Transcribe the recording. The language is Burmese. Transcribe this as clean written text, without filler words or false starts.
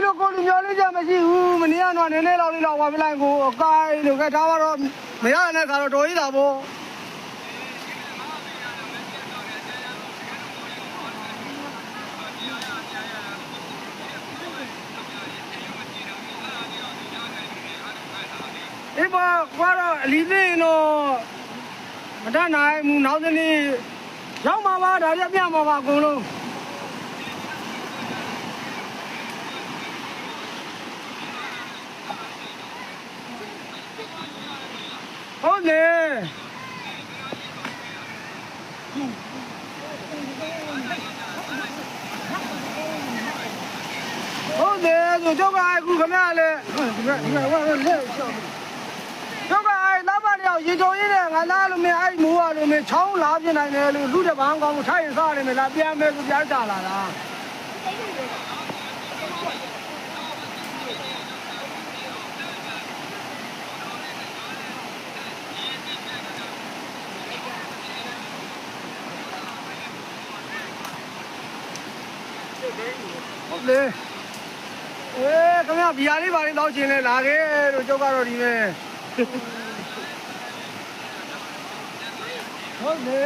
လိုကိုလူမျိုးလေးကြမရှိဘူးမနေ့ကတော့နည်းနည်းလောက်လေးလောက်ဝါပလိုက်ကိုအကိုင်းလို့ကထားတော့မရတဲ့ခါတော့တော်ရည်တာပေါ့ဒီပါကတော့အလီသိရင်တော့မတတ်နိုင်ဘူးနောက်တစ်နေ့ရောက်မှာပါဒါပြပြမှာပါအကုန်လုံးဟုတ်တယ်ဟုတ်တယ်ဆိုတော့ကအခုခမရလေဒီကလက်တော့ကအဲ့လာပါတယောက်ရေတော်ရင်းနဲ့ငါလာလို့မင်းအဲ့မိုးရလို့မင်းချောင်းလာပြနိုင်တယ်လို့လူတပန်းကောင်းကိုထိုင်စားနေမယ်လားပြန်မယ်ဆိုပြန်ကြလာတာဟုတ်လေခင်ဗျာဘီယာလေးပါလေးတောက်ချင်လဲလာခဲ့လို့ကျုပ်ကတော့ဒီပဲဟုတ်လေ